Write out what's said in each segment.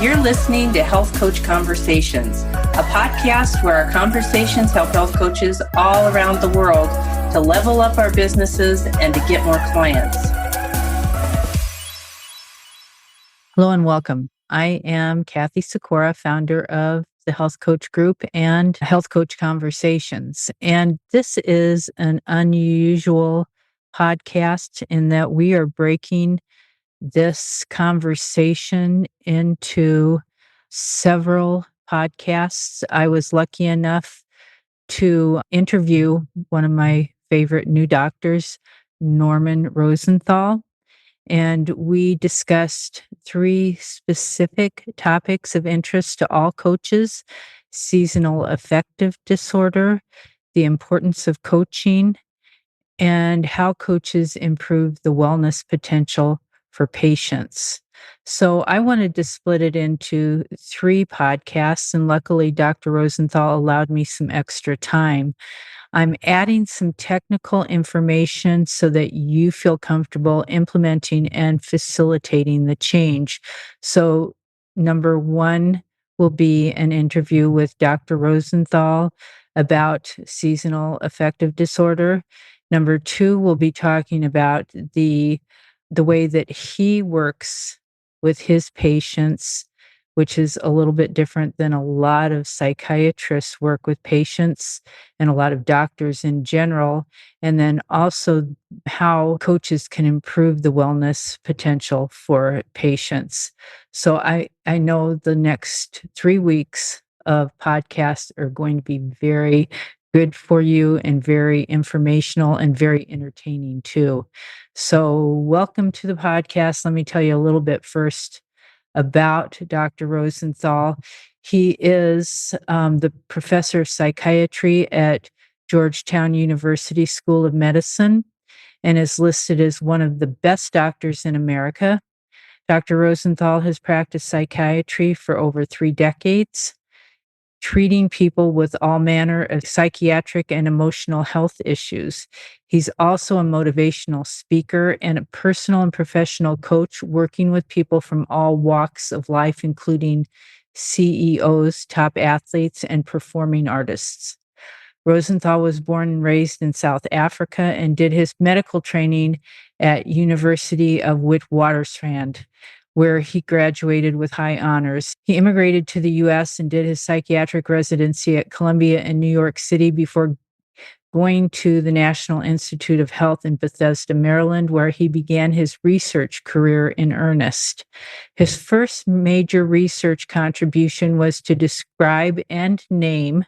You're listening to Health Coach Conversations, a podcast where our conversations help health coaches all around the world to level up our businesses and to get more clients. Hello and welcome. I am Kathy Sikora, founder of the Health Coach Group and Health Coach Conversations. And this is an unusual podcast in that we are breaking this conversation into several podcasts. I was lucky enough to interview one of my favorite new doctors, Norman Rosenthal. And we discussed three specific topics of interest to all coaches: seasonal affective disorder, the importance of coaching, and how coaches improve the wellness potential for patients. So I wanted to split it into three podcasts, and luckily Dr. Rosenthal allowed me some extra time. I'm adding some technical information so that you feel comfortable implementing and facilitating the change. So, number one will be an interview with Dr. Rosenthal about seasonal affective disorder. Number two, we'll be talking about the way that he works with his patients, which is a little bit different than a lot of psychiatrists work with patients and a lot of doctors in general. And then also how coaches can improve the wellness potential for patients. So I know the next 3 weeks of podcasts are going to be very good for you and very informational and very entertaining too. So welcome to the podcast. Let me tell you a little bit first about Dr. Rosenthal. He is the professor of psychiatry at Georgetown University School of Medicine and is listed as one of the best doctors in America. Dr. Rosenthal has practiced psychiatry for over 3 decades, treating people with all manner of psychiatric and emotional health issues. He's also a motivational speaker and a personal and professional coach, working with people from all walks of life, including CEOs, top athletes, and performing artists. Rosenthal was born and raised in South Africa and did his medical training at University of Witwatersrand, where he graduated with high honors. He immigrated to the U.S. and did his psychiatric residency at Columbia in New York City before going to the National Institute of Health in Bethesda, Maryland, where he began his research career in earnest. His first major research contribution was to describe and name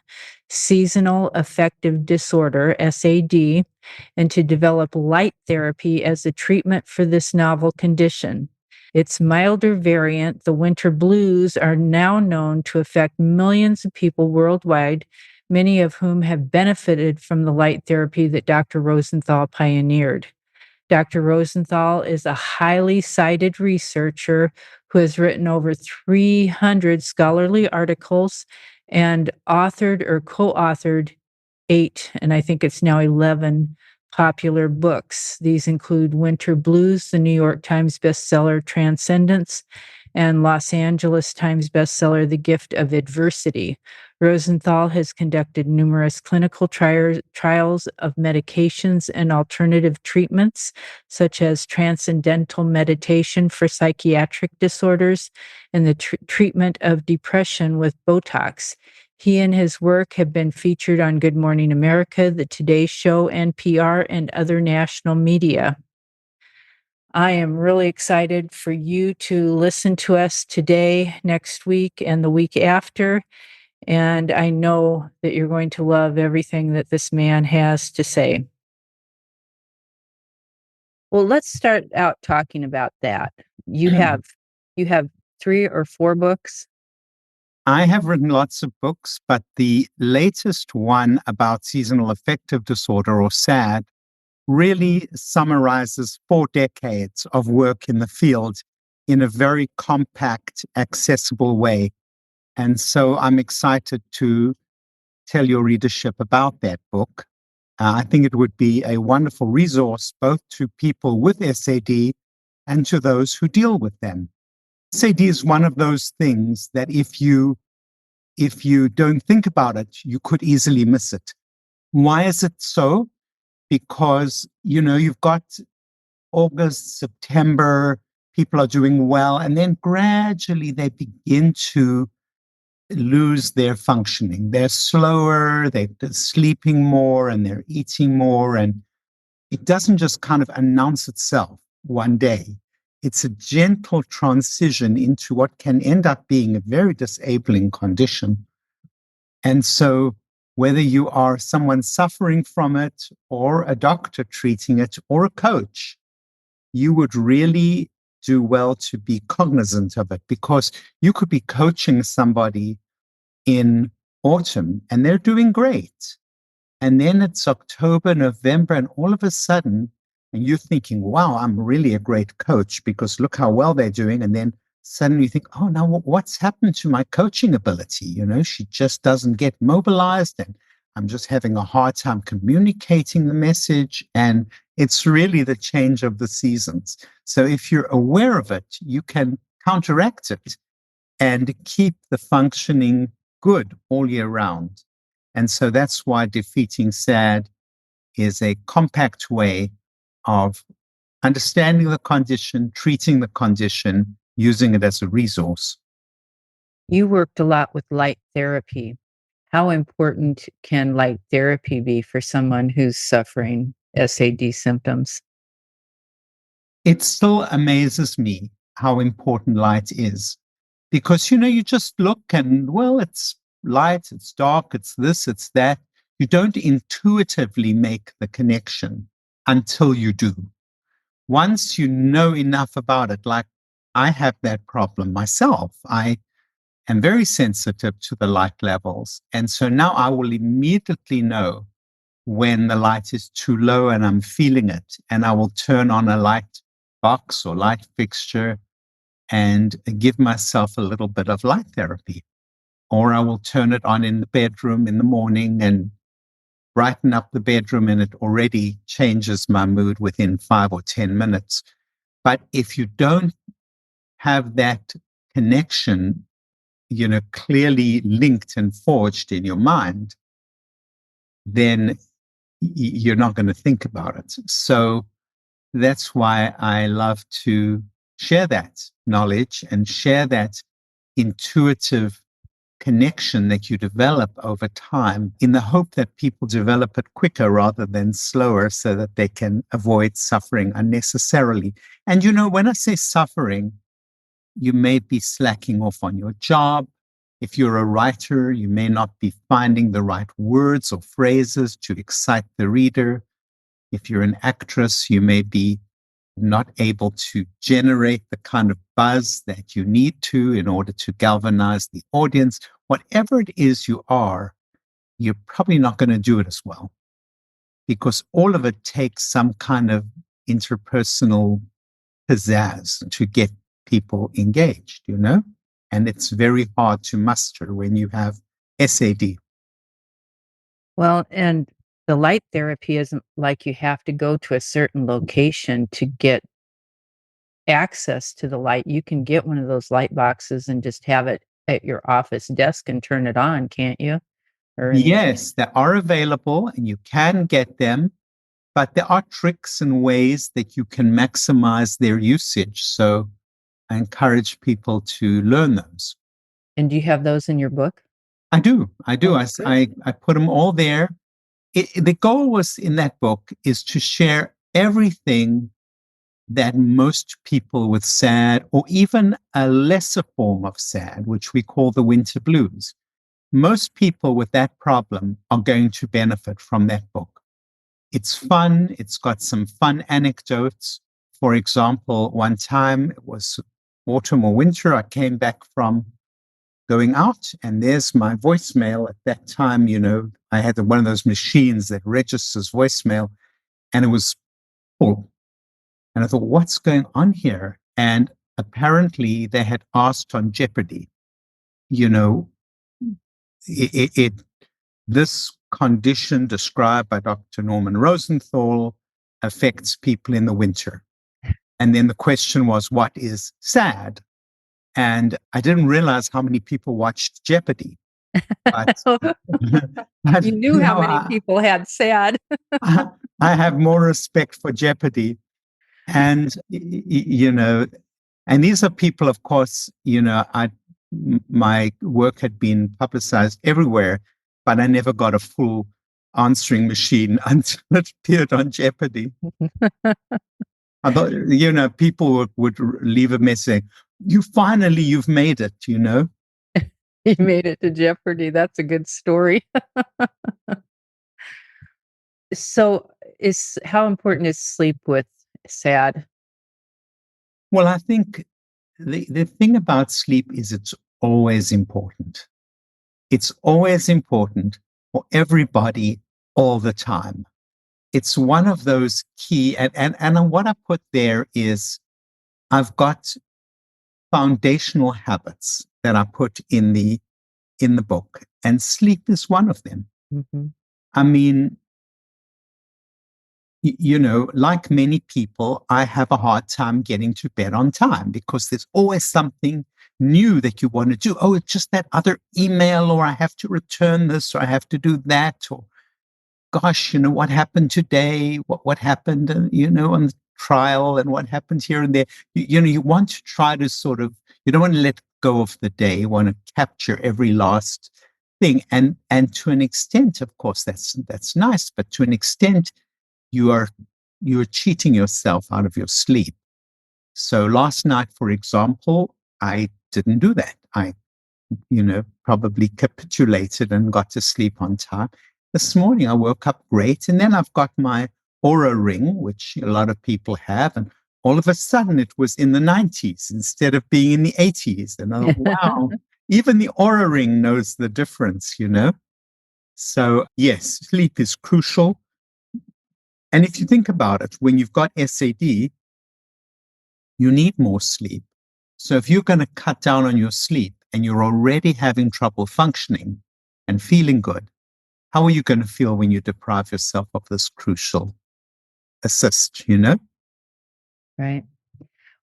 seasonal affective disorder, SAD, and to develop light therapy as a treatment for this novel condition. Its milder variant, the winter blues, are now known to affect millions of people worldwide, many of whom have benefited from the light therapy that Dr. Rosenthal pioneered. Dr. Rosenthal is a highly cited researcher who has written over 300 scholarly articles and authored or co-authored 8, and I think it's now 11 popular books. These include Winter Blues, the New York Times bestseller Transcendence, and Los Angeles Times bestseller The Gift of Adversity. Rosenthal has conducted numerous clinical trials of medications and alternative treatments, such as transcendental meditation for psychiatric disorders and the treatment of depression with Botox. He and his work have been featured on Good Morning America, The Today Show, NPR, and other national media. I am really excited for you to listen to us today, next week, and the week after. And I know that you're going to love everything that this man has to say. Well, let's start out talking about that. You have 3 or 4 books. I have written lots of books, but the latest one about seasonal affective disorder, or SAD, really summarizes 4 decades of work in the field in a very compact, accessible way. And so I'm excited to tell your readership about that book. I think it would be a wonderful resource both to people with SAD and to those who deal with them. SAD is one of those things that if you don't think about it, you could easily miss it. Why is it so? Because, you've got August, September, people are doing well, and then gradually they begin to lose their functioning. They're slower, they're sleeping more, and they're eating more. And it doesn't just kind of announce itself one day. It's a gentle transition into what can end up being a very disabling condition. And so, whether you are someone suffering from it, or a doctor treating it, or a coach, you would really do well to be cognizant of it, because you could be coaching somebody in autumn and they're doing great. And then it's October, November, and all of a sudden, and you're thinking, wow, I'm really a great coach because look how well they're doing. And then suddenly you think, oh, now what's happened to my coaching ability? She just doesn't get mobilized, and I'm just having a hard time communicating the message. And it's really the change of the seasons. So if you're aware of it, you can counteract it and keep the functioning good all year round. And so that's why defeating SAD is a compact way of understanding the condition, treating the condition, using it as a resource. You worked a lot with light therapy. How important can light therapy be for someone who's suffering SAD symptoms? It still amazes me how important light is, because, you just look and, well, it's light, it's dark, it's this, it's that. You don't intuitively make the connection until you do. Once you know enough about it, like I have that problem myself, I am very sensitive to the light levels. And so now I will immediately know when the light is too low and I'm feeling it. And I will turn on a light box or light fixture and give myself a little bit of light therapy. Or I will turn it on in the bedroom in the morning and brighten up the bedroom, and it already changes my mood within 5 or 10 minutes. But if you don't have that connection, clearly linked and forged in your mind, then you're not going to think about it. So that's why I love to share that knowledge and share that intuitive connection that you develop over time, in the hope that people develop it quicker rather than slower, so that they can avoid suffering unnecessarily. And when I say suffering, you may be slacking off on your job. If you're a writer, you may not be finding the right words or phrases to excite the reader. If you're an actress, you may be not able to generate the kind of buzz that you need to in order to galvanize the audience. Whatever it is you are, you're probably not going to do it as well, because all of it takes some kind of interpersonal pizzazz to get people engaged, and it's very hard to muster when you have SAD. Well, and the light therapy isn't like you have to go to a certain location to get access to the light. You can get one of those light boxes and just have it at your office desk and turn it on, can't you? Yes, they are available and you can get them, but there are tricks and ways that you can maximize their usage. So I encourage people to learn those. And do you have those in your book? I do. Oh, I put them all there. The goal was in that book is to share everything that most people with SAD, or even a lesser form of SAD, which we call the winter blues, most people with that problem are going to benefit from that book. It's fun. It's got some fun anecdotes. For example, one time, it was autumn or winter, I came back from going out, and there's my voicemail. At that time, I had one of those machines that registers voicemail, and it was full. And I thought, what's going on here? And apparently they had asked on Jeopardy, this condition described by Dr. Norman Rosenthal affects people in the winter. And then the question was, what is SAD? And I didn't realize how many people watched Jeopardy. But, but You knew how many people had SAD. I have more respect for Jeopardy. And, and these are people, of course, my work had been publicized everywhere, but I never got a full answering machine until it appeared on Jeopardy. I thought, people would leave a message, you've made it, You made it to Jeopardy. That's a good story. So how important is sleep with SAD? Well, I think the thing about sleep is it's always important. It's always important for everybody all the time. It's one of those key, and what I put there is I've got foundational habits that I put in the book, and sleep is one of them. Mm-hmm. I mean, like many people, I have a hard time getting to bed on time because there's always something new that you want to do. Oh, it's just that other email, or I have to return this, or I have to do that, or gosh, what happened today? What happened, on the trial, and what happened here and there? You want to try to you don't want to let go of the day. You want to capture every last thing. And to an extent, of course, that's nice. But to an extent, you're cheating yourself out of your sleep. So last night, for example, I didn't do that. I, probably capitulated and got to sleep on time. This morning, I woke up great. And then I've got my Aura ring, which a lot of people have. And all of a sudden, it was in the 90s instead of being in the 80s. And I thought, wow, even the Aura ring knows the difference, So yes, sleep is crucial. And if you think about it, when you've got SAD, you need more sleep. So if you're going to cut down on your sleep and you're already having trouble functioning and feeling good, how are you going to feel when you deprive yourself of this crucial assist, Right.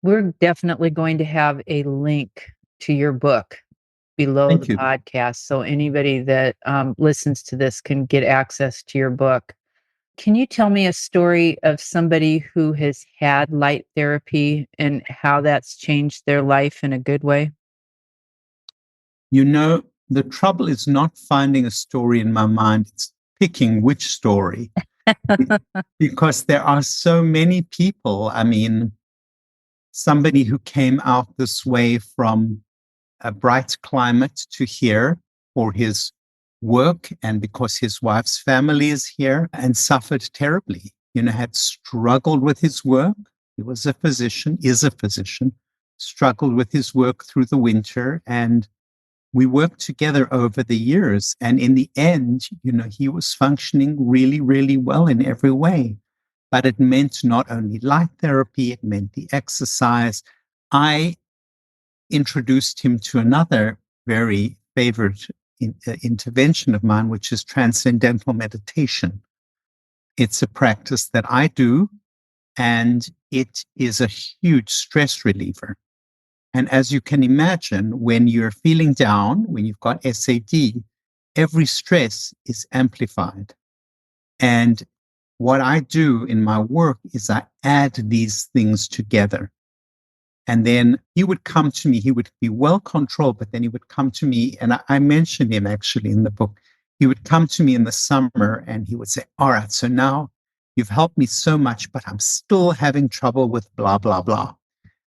We're definitely going to have a link to your book below Thank the you. podcast, so anybody that listens to this can get access to your book. Can you tell me a story of somebody who has had light therapy and how that's changed their life in a good way? The trouble is not finding a story in my mind. It's picking which story. Because there are so many people. I mean, somebody who came out this way from a bright climate to here for his work, and because his wife's family is here, and suffered terribly, had struggled with his work. He was a physician, is a physician, struggled with his work through the winter. And we worked together over the years. And in the end, he was functioning really, really well in every way. But it meant not only light therapy, it meant the exercise. I introduced him to another very favorite intervention of mine, which is transcendental meditation. It's a practice that I do, and it is a huge stress reliever. And as you can imagine, when you're feeling down, when you've got SAD, every stress is amplified. And what I do in my work is I add these things together. And then he would come to me, he would be well controlled, but then he would come to me, and I mentioned him actually in the book. He would come to me in the summer and he would say, all right, so now you've helped me so much, but I'm still having trouble with blah, blah, blah.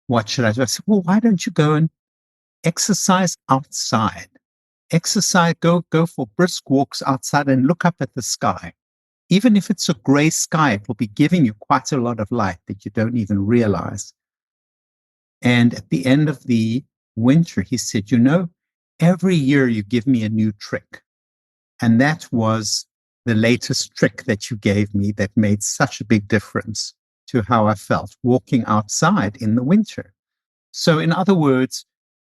What should I do? I said, well, why don't you go and exercise outside? Exercise, go for brisk walks outside and look up at the sky. Even if it's a gray sky, it will be giving you quite a lot of light that you don't even realize. And at the end of the winter, he said, every year you give me a new trick. And that was the latest trick that you gave me that made such a big difference to how I felt walking outside in the winter. So in other words,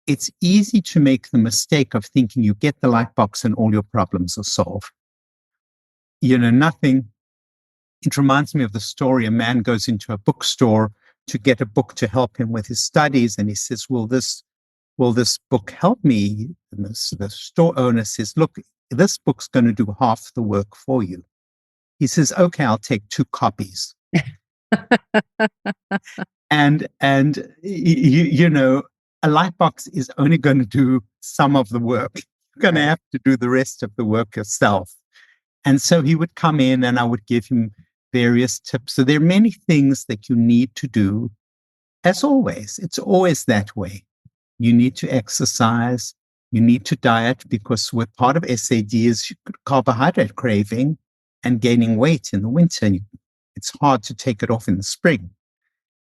it's easy to make the mistake of thinking you get the light box and all your problems are solved. Nothing. It reminds me of the story. A man goes into a bookstore to get a book to help him with his studies. And he says, will this will this book help me? And the store owner says, look, this book's going to do half the work for you. He says, okay, I'll take 2 copies. And you know, a light box is only going to do some of the work. You're going to have to do the rest of the work yourself. And so he would come in and I would give him various tips. So there are many things that you need to do. As always, it's always that way. You need to exercise. You need to diet, because with part of SAD is carbohydrate craving and gaining weight in the winter. It's hard to take it off in the spring,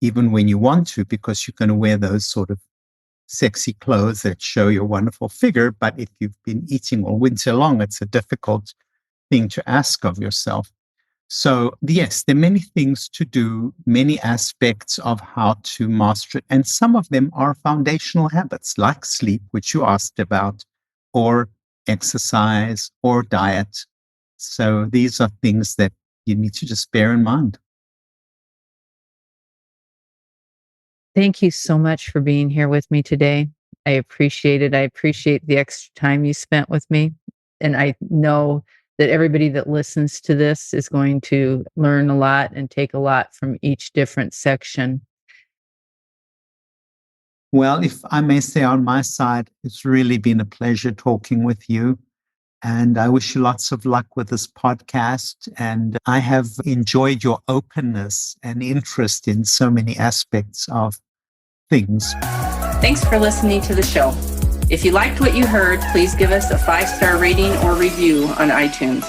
even when you want to, because you're going to wear those sort of sexy clothes that show your wonderful figure. But if you've been eating all winter long, it's a difficult thing to ask of yourself. So yes, there are many things to do, many aspects of how to master it. And some of them are foundational habits like sleep, which you asked about, or exercise or diet. So these are things that you need to just bear in mind. Thank you so much for being here with me today. I appreciate it. I appreciate the extra time you spent with me. And I know that everybody that listens to this is going to learn a lot and take a lot from each different section. Well, if I may say on my side, it's really been a pleasure talking with you. And I wish you lots of luck with this podcast. And I have enjoyed your openness and interest in so many aspects of things. Thanks for listening to the show. If you liked what you heard, please give us a 5-star rating or review on iTunes.